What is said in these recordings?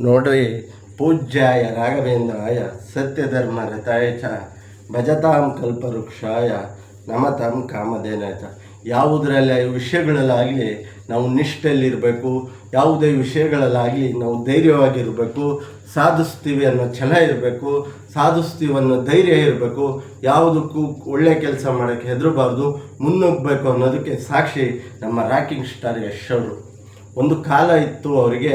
ನೋಡ್ರಿ, ಪೂಜ್ಯಾಯ ರಾಘವೇಂದ್ರಾಯ ಸತ್ಯಧರ್ಮ ರಥಾಯ ಚ ಭಜತಾಂ ಕಲ್ಪವೃಕ್ಷಾಯ ನಮತಾಂ ಕಾಮಧೇನಾಯ ಚ. ಯಾವುದರಲ್ಲ ವಿಷಯಗಳಲ್ಲಾಗಲಿ ನಾವು ನಿಷ್ಠೆಯಲ್ಲಿರಬೇಕು, ಯಾವುದೇ ವಿಷಯಗಳಲ್ಲಾಗಲಿ ನಾವು ಧೈರ್ಯವಾಗಿರಬೇಕು, ಸಾಧಿಸ್ತೀವಿ ಅನ್ನೋ ಛಲ ಇರಬೇಕು, ಸಾಧಿಸ್ತೀವಿ ಅನ್ನೋ ಧೈರ್ಯ ಇರಬೇಕು, ಯಾವುದಕ್ಕೂ ಒಳ್ಳೆ ಕೆಲಸ ಮಾಡೋಕ್ಕೆ ಹೆದರಬಾರ್ದು, ಮುನ್ನುಗ್ಗಬೇಕು ಅನ್ನೋದಕ್ಕೆ ಸಾಕ್ಷಿ ನಮ್ಮ ರಾಕಿಂಗ್ ಸ್ಟಾರ್ ಯಶ್ ಅವರು. ಒಂದು ಕಾಲ ಇತ್ತು, ಅವರಿಗೆ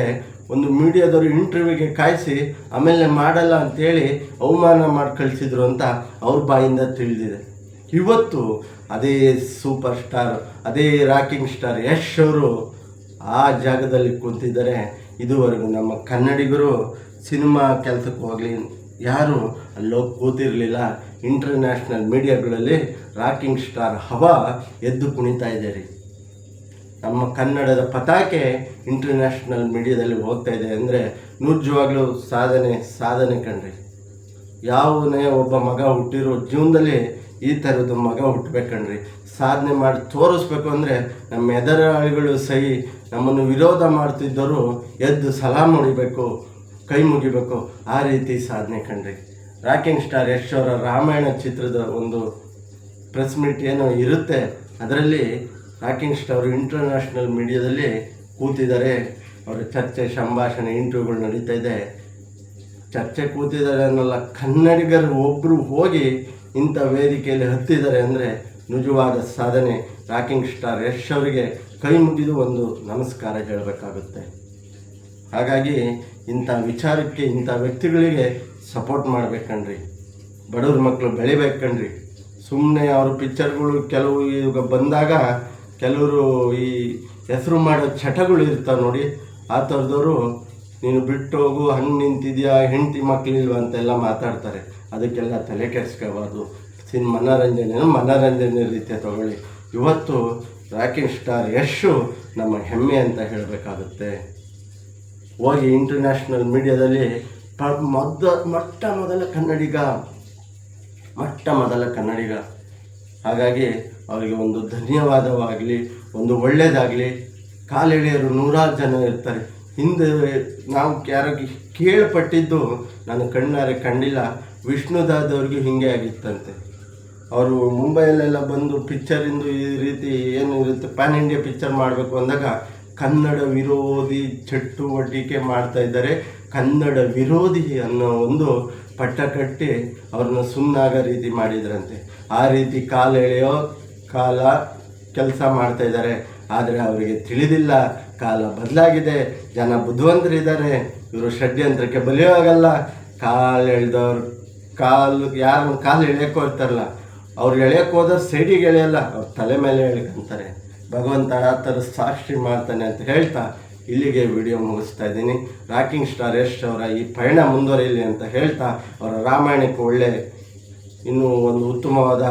ಒಂದು ಮೀಡಿಯಾದವರು ಇಂಟರ್ವ್ಯೂಗೆ ಕಾಯಿಸಿ ಆಮೇಲೆ ಮಾಡಲ್ಲ ಅಂಥೇಳಿ ಅವಮಾನ ಮಾಡಿ ಕಳಿಸಿದ್ರು ಅಂತ ಅವ್ರ ಬಾಯಿಂದ ತಿಳಿದಿದೆ. ಇವತ್ತು ಅದೇ ಸೂಪರ್ ಸ್ಟಾರ್, ಅದೇ ರಾಕಿಂಗ್ ಸ್ಟಾರ್ ಯಶ್ ಅವರು ಆ ಜಾಗದಲ್ಲಿ ಕೂತಿದ್ದಾರೆ. ಇದುವರೆಗೂ ನಮ್ಮ ಕನ್ನಡಿಗರು ಸಿನಿಮಾ ಕೆಲಸಕ್ಕೆ ಹೋಗಲಿ ಯಾರು ಅಲ್ಲೋಗಿ ಕೂತಿರಲಿಲ್ಲ. ಇಂಟರ್ನ್ಯಾಷನಲ್ ಮೀಡಿಯಾಗಳಲ್ಲಿ ರಾಕಿಂಗ್ ಸ್ಟಾರ್ ಹವಾ ಎದ್ದು ಕುಣಿತಾ ಇದ್ದಾರೆ. ನಮ್ಮ ಕನ್ನಡದ ಪತಾಕೆ ಇಂಟರ್ನ್ಯಾಷನಲ್ ಮೀಡಿಯಾದಲ್ಲಿ ಹೋಗ್ತಾ ಇದೆ ಅಂದರೆ ನಿಜವಾಗ್ಲೂ ಸಾಧನೆ ಕಣ್ರಿ. ಯಾವನೇ ಒಬ್ಬ ಮಗ ಹುಟ್ಟಿರೋ ಜೀವನದಲ್ಲಿ ಈ ಥರದ್ದು ಮಗ ಹುಟ್ಟಬೇಕಣ್ರಿ. ಸಾಧನೆ ಮಾಡಿ ತೋರಿಸ್ಬೇಕು ಅಂದರೆ ನಮ್ಮ ಎದುರಾಳಿಗಳು ಸಹಿ ನಮ್ಮನ್ನು ವಿರೋಧ ಮಾಡ್ತಿದ್ದರು ಎದ್ದು ಸಲಾಮ್ ಹೊಡಿಬೇಕು, ಕೈ ಮುಗಿಬೇಕು, ಆ ರೀತಿ ಸಾಧನೆ ಕಣ್ರಿ. ರಾಕಿಂಗ್ ಸ್ಟಾರ್ ಯಶ್ ಅವರ ರಾಮಾಯಣ ಚಿತ್ರದ ಒಂದು ಪ್ರೆಸ್ ಮೀಟ್ ಏನೋ ಇರುತ್ತೆ, ಅದರಲ್ಲಿ ರಾಕಿಂಗ್ ಸ್ಟಾರ್ ಇಂಟರ್ನ್ಯಾಷನಲ್ ಮೀಡಿಯಾದಲ್ಲಿ ಕೂತಿದ್ದಾರೆ. ಅವರ ಚರ್ಚೆ, ಸಂಭಾಷಣೆ, ಇಂಟರ್ವ್ಯೂಗಳು ನಡೀತಾ ಇದೆ. ಚರ್ಚೆ ಕೂತಿದ್ದಾರೆ ಅನ್ನೋಲ್ಲ, ಕನ್ನಡಿಗರು ಒಬ್ಬರು ಹೋಗಿ ಇಂಥ ವೇದಿಕೆಯಲ್ಲಿ ಹತ್ತಿದ್ದಾರೆ ಅಂದರೆ ನಿಜವಾದ ಸಾಧನೆ. ರಾಕಿಂಗ್ ಸ್ಟಾರ್ ಯಶ್ ಅವರಿಗೆ ಕೈ ಮುಗಿದು ಒಂದು ನಮಸ್ಕಾರ ಹೇಳಬೇಕಾಗುತ್ತೆ. ಹಾಗಾಗಿ ಇಂಥ ವಿಚಾರಕ್ಕೆ, ಇಂಥ ವ್ಯಕ್ತಿಗಳಿಗೆ ಸಪೋರ್ಟ್ ಮಾಡಬೇಕಣ್ರಿ. ಬಡವ್ರ ಮಕ್ಕಳು ಬೆಳಿಬೇಕಣ್ರಿ. ಸುಮ್ಮನೆ ಅವ್ರ ಪಿಕ್ಚರ್ಗಳು ಕೆಲವು ಈಗ ಬಂದಾಗ ಕೆಲವರು ಈ ಹೆಸರು ಮಾಡೋ ಚಟಗಳು ಇರ್ತಾವೆ ನೋಡಿ, ಆ ಥರದವರು ನೀನು ಬಿಟ್ಟು ಹೋಗು, ಹಂಗೆ ನಿಂತಿದ್ಯಾ, ಹೆಂಡತಿ ಮಕ್ಕಳಿಲ್ವ ಅಂತೆಲ್ಲ ಮಾತಾಡ್ತಾರೆ. ಅದಕ್ಕೆಲ್ಲ ತಲೆ ಕೆಡಿಸ್ಕೋಬಾರ್ದು. ಮನೋರಂಜನೆ ರೀತಿಯ ತಗೊಳ್ಳಿ. ಇವತ್ತು ರಾಕಿಂಗ್ ಸ್ಟಾರ್ ಯಶು ನಮ್ಮ ಹೆಮ್ಮೆ ಅಂತ ಹೇಳಬೇಕಾಗುತ್ತೆ. ಹೋಗಿ ಇಂಟರ್ನ್ಯಾಷನಲ್ ಮೀಡಿಯಾದಲ್ಲಿ ಮೊಟ್ಟ ಮೊದಲ ಕನ್ನಡಿಗ. ಹಾಗಾಗಿ ಅವರಿಗೆ ಒಂದು ಧನ್ಯವಾದವಾಗಲಿ, ಒಂದು ಒಳ್ಳೆಯದಾಗಲಿ. ಕಾಲೆಳೆಯರು ನೂರಾರು ಜನ ಇರ್ತಾರೆ. ಹಿಂದೆ ನಾವು ಯಾರೋ ಕೇಳ್ಪಟ್ಟಿದ್ದು, ನಾನು ಕಣ್ಣಾರೆ ಕಂಡಿಲ್ಲ, ವಿಷ್ಣುದಾದವ್ರಿಗೂ ಹೀಗೆ ಆಗಿತ್ತಂತೆ. ಅವರು ಮುಂಬೈಯಲ್ಲೆಲ್ಲ ಬಂದು ಪಿಕ್ಚರಿಂದು ಈ ರೀತಿ ಏನು ಇರುತ್ತೆ, ಪ್ಯಾನ್ ಇಂಡಿಯಾ ಪಿಕ್ಚರ್ ಮಾಡಬೇಕು ಅಂದಾಗ ಕನ್ನಡ ವಿರೋಧಿ ಚಟುವಟಿಕೆ ಮಾಡ್ತಾಯಿದ್ದಾರೆ, ಕನ್ನಡ ವಿರೋಧಿ ಅನ್ನೋ ಒಂದು ಪಟ್ಟ ಕಟ್ಟಿ ಅವ್ರನ್ನ ಸುಮ್ಮನಾಗೋ ರೀತಿ ಮಾಡಿದ್ರಂತೆ. ಆ ರೀತಿ ಕಾಲ ಕೆಲಸ ಮಾಡ್ತಾಯಿದ್ದಾರೆ. ಆದರೆ ಅವರಿಗೆ ತಿಳಿದಿಲ್ಲ, ಕಾಲ ಬದಲಾಗಿದೆ, ಜನ ಬುದ್ಧಿವಂತರಿದ್ದಾರೆ. ಇವರು ಷಡ್ಯಂತ್ರಕ್ಕೆ ಬಲಿಯೋಗಲ್ಲ. ಯಾರು ಕಾಲು ಎಳೆಯೋಕೆ ಹೋಗ್ತಾರಲ್ಲ, ಅವ್ರು ಎಳೆಯೋಕೆ ಹೋದ್ರೆ ಸೈಡಿಗೆ ಎಳೆಯಲ್ಲ, ಅವ್ರ ತಲೆ ಮೇಲೆ ಎಳ್ಕೊಂತಾರೆ. ಭಗವಂತ ಆ ಥರ ಸಾಕ್ಷಿ ಮಾಡ್ತಾನೆ ಅಂತ ಹೇಳ್ತಾ ಇಲ್ಲಿಗೆ ವಿಡಿಯೋ ಮುಗಿಸ್ತಾ ಇದ್ದೀನಿ. ರಾಕಿಂಗ್ ಸ್ಟಾರ್ ಯಶ್ ಅವರ ಈ ಪಯಣ ಮುಂದುವರಿಯಲಿ ಅಂತ ಹೇಳ್ತಾ, ಅವರ ರಾಮಾಯಣಕ್ಕೆ ಇನ್ನೂ ಒಂದು ಉತ್ತಮವಾದ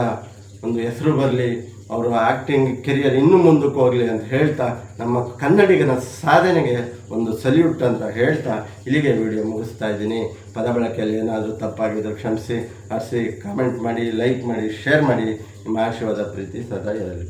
ಒಂದು ಹೆಸರು ಬರಲಿ, ಅವರು ಆ್ಯಕ್ಟಿಂಗ್ ಕೆರಿಯರ್ ಇನ್ನೂ ಮುಂದಕ್ಕೆ ಹೋಗಲಿ ಅಂತ ಹೇಳ್ತಾ, ನಮ್ಮ ಕನ್ನಡಿಗನ ಸಾಧನೆಗೆ ಒಂದು ಸಲ್ಯೂಟ್ ಅಂತ ಹೇಳ್ತಾ ಇಲ್ಲಿಗೆ ವಿಡಿಯೋ ಮುಗಿಸ್ತಾ ಇದ್ದೀನಿ. ಪದ ಬಳಕೆಯಲ್ಲಿ ಏನಾದರೂ ತಪ್ಪಾಗಿದ್ದರೆ ಕ್ಷಮಿಸಿ, ಕಾಮೆಂಟ್ ಮಾಡಿ, ಲೈಕ್ ಮಾಡಿ, ಶೇರ್ ಮಾಡಿ. ನಿಮ್ಮ ಆಶೀರ್ವಾದ, ಪ್ರೀತಿ ಸದಾ ಇರಲಿ.